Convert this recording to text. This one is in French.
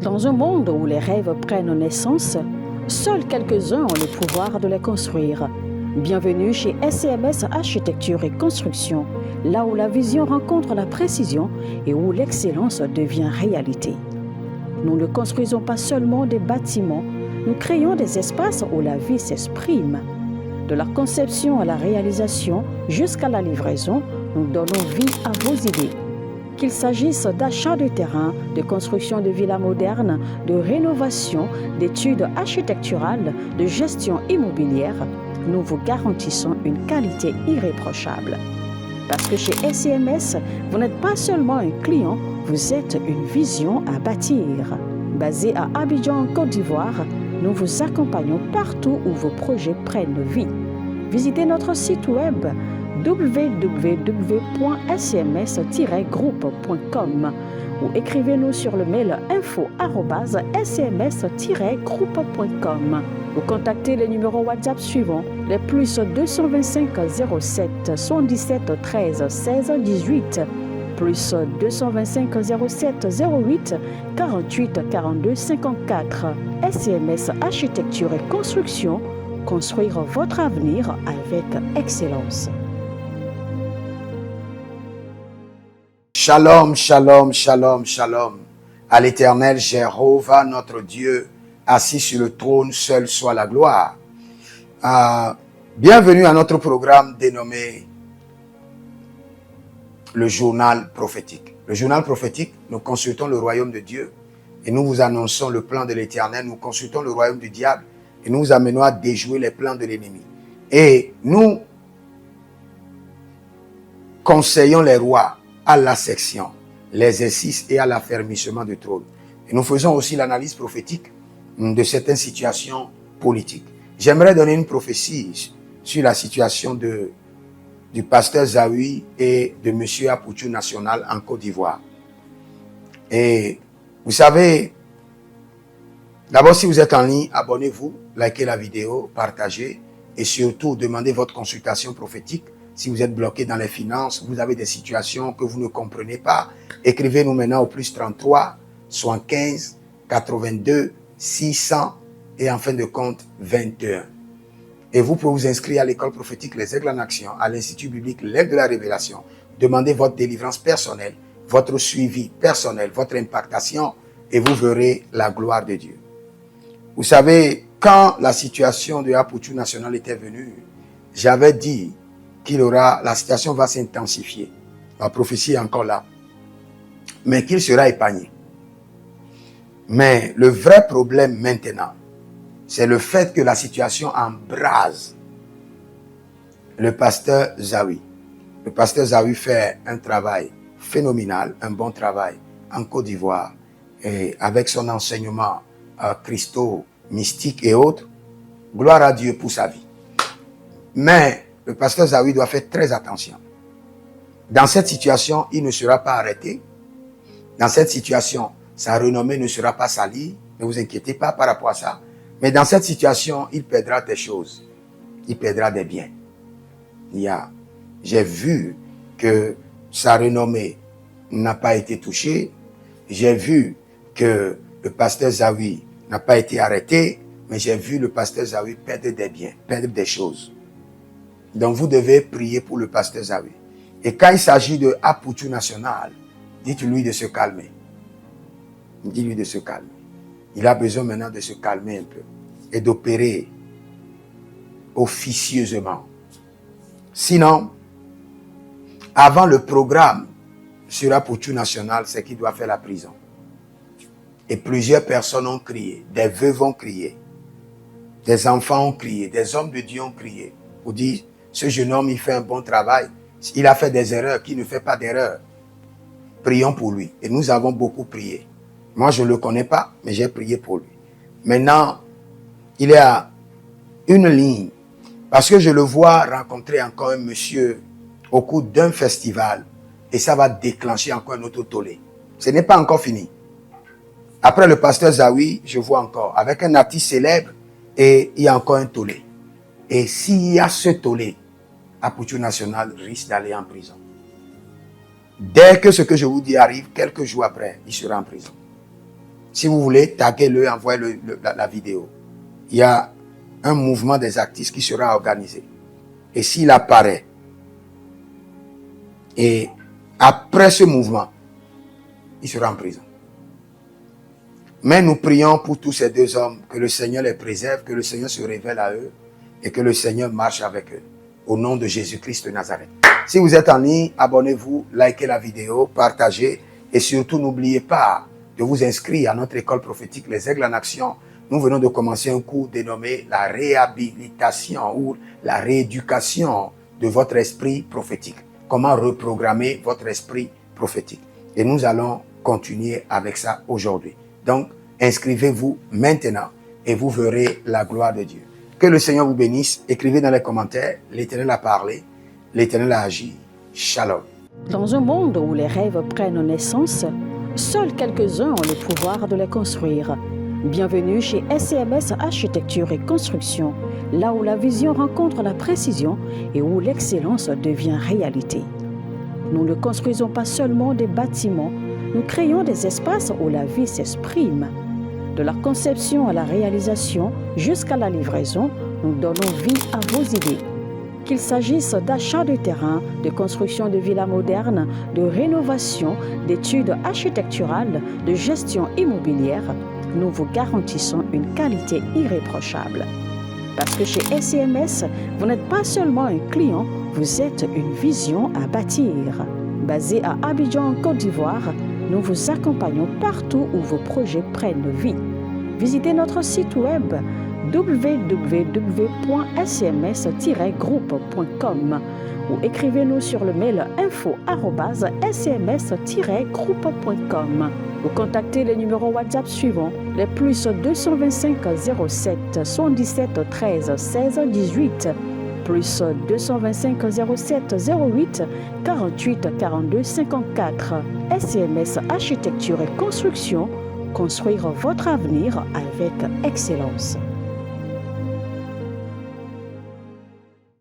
Dans un monde où les rêves prennent naissance, seuls quelques-uns ont le pouvoir de les construire. Bienvenue chez SCMS Architecture et Construction, là où la vision rencontre la précision et où l'excellence devient réalité. Nous ne construisons pas seulement des bâtiments, nous créons des espaces où la vie s'exprime. De la conception à la réalisation jusqu'à la livraison, nous donnons vie à vos idées. Qu'il s'agisse d'achat de terrain, de construction de villas modernes, de rénovation, d'études architecturales, de gestion immobilière, nous vous garantissons une qualité irréprochable. Parce que chez SCMS, vous n'êtes pas seulement un client, vous êtes une vision à bâtir. Basé à Abidjan, en Côte d'Ivoire, nous vous accompagnons partout où vos projets prennent vie. Visitez notre site web www.scms-groupe.com ou écrivez-nous sur le mail info@scms-groupe.com ou contactez les numéros WhatsApp suivants, les plus 225 07 77 13 16 18, plus 225 07 08 48 42 54. SCMS Architecture et Construction, construire votre avenir avec excellence. Shalom, shalom, shalom, shalom. À l'Éternel, Jéhovah, notre Dieu, assis sur le trône, seul soit la gloire. Bienvenue à notre programme dénommé le journal prophétique. Le journal prophétique, nous consultons le royaume de Dieu et nous vous annonçons le plan de l'Éternel. Nous consultons le royaume du diable et nous vous amenons à déjouer les plans de l'ennemi. Et nous conseillons les rois à la section, l'exercice et à l'affermissement du trône. Et nous faisons aussi l'analyse prophétique de certaines situations politiques. J'aimerais donner une prophétie sur la situation du pasteur Zawi et de monsieur Apoutou National en Côte d'Ivoire. Et vous savez, d'abord si vous êtes en ligne, abonnez-vous, likez la vidéo, partagez et surtout demandez votre consultation prophétique. Si vous êtes bloqué dans les finances, vous avez des situations que vous ne comprenez pas, écrivez-nous maintenant au plus 33 75 82 600 et en fin de compte 21. Et vous pouvez vous inscrire à l'école prophétique Les Aigles en Action, à l'Institut biblique L'Aigle de la Révélation. Demandez votre délivrance personnelle, votre suivi personnel, votre impactation et vous verrez la gloire de Dieu. Vous savez, quand la situation de Apoutou National était venue, j'avais dit la situation va s'intensifier. La prophétie est encore là. Mais qu'il sera épargné. Mais le vrai problème maintenant, c'est le fait que la situation embrase le pasteur Zawi. Le pasteur Zawi fait un travail phénoménal, un bon travail en Côte d'Ivoire. Et avec son enseignement cristaux, mystique et autres, gloire à Dieu pour sa vie. Mais le pasteur Zawi doit faire très attention. Dans cette situation, il ne sera pas arrêté. Dans cette situation, sa renommée ne sera pas salie. Ne vous inquiétez pas par rapport à ça. Mais dans cette situation, il perdra des choses. Il perdra des biens. J'ai vu que sa renommée n'a pas été touchée. J'ai vu que le pasteur Zawi n'a pas été arrêté. Mais j'ai vu le pasteur Zawi perdre des biens, perdre des choses. Donc vous devez prier pour le pasteur Zawi. Et quand il s'agit de Apoutou National, dites-lui de se calmer. Dites-lui de se calmer. Il a besoin maintenant de se calmer un peu et d'opérer officieusement. Sinon, avant le programme sur Apoutou National, c'est qu'il doit faire la prison. Et plusieurs personnes ont crié, des veuves ont crié, des enfants ont crié, des hommes de Dieu ont crié pour dire ce jeune homme, il fait un bon travail. Il a fait des erreurs, qui ne fait pas d'erreurs. Prions pour lui. Et nous avons beaucoup prié. Moi, je ne le connais pas, mais j'ai prié pour lui. Maintenant, il est à une ligne. Parce que je le vois rencontrer encore un monsieur au cours d'un festival. Et ça va déclencher encore un autre tollé. Ce n'est pas encore fini. Après le pasteur Zawi, je vois encore, avec un artiste célèbre, et il y a encore un tollé. Et s'il y a ce tollé, Apoutou National risque d'aller en prison. Dès que ce que je vous dis arrive, quelques jours après, il sera en prison. Si vous voulez, taguez-le, envoyez la vidéo. Il y a un mouvement des artistes qui sera organisé. Et s'il apparaît, et après ce mouvement, il sera en prison. Mais nous prions pour tous ces deux hommes, que le Seigneur les préserve, que le Seigneur se révèle à eux et que le Seigneur marche avec eux. Au nom de Jésus-Christ de Nazareth. Si vous êtes en ligne, abonnez-vous, likez la vidéo, partagez et surtout n'oubliez pas de vous inscrire à notre école prophétique Les Aigles en Action. Nous venons de commencer un cours dénommé la réhabilitation ou la rééducation de votre esprit prophétique. Comment reprogrammer votre esprit prophétique. Et nous allons continuer avec ça aujourd'hui. Donc, inscrivez-vous maintenant et vous verrez la gloire de Dieu. Que le Seigneur vous bénisse. Écrivez dans les commentaires, l'Éternel a parlé, l'Éternel a agi. Shalom. Dans un monde où les rêves prennent naissance, seuls quelques-uns ont le pouvoir de les construire. Bienvenue chez SCMS Architecture et Construction, là où la vision rencontre la précision et où l'excellence devient réalité. Nous ne construisons pas seulement des bâtiments, nous créons des espaces où la vie s'exprime. De la conception à la réalisation jusqu'à la livraison, nous donnons vie à vos idées. Qu'il s'agisse d'achat de terrain, de construction de villas modernes, de rénovation, d'études architecturales, de gestion immobilière, nous vous garantissons une qualité irréprochable. Parce que chez SCMS, vous n'êtes pas seulement un client, vous êtes une vision à bâtir. Basé à Abidjan, en Côte d'Ivoire, nous vous accompagnons partout où vos projets prennent vie. Visitez notre site web www.scms-groupe.com ou écrivez-nous sur le mail info@scms-groupe.com ou contactez les numéros WhatsApp suivants, les plus 225 07 77 13 16 18, plus 225 07 08 48 42 54. SCMS Architecture et Construction, construire votre avenir avec excellence.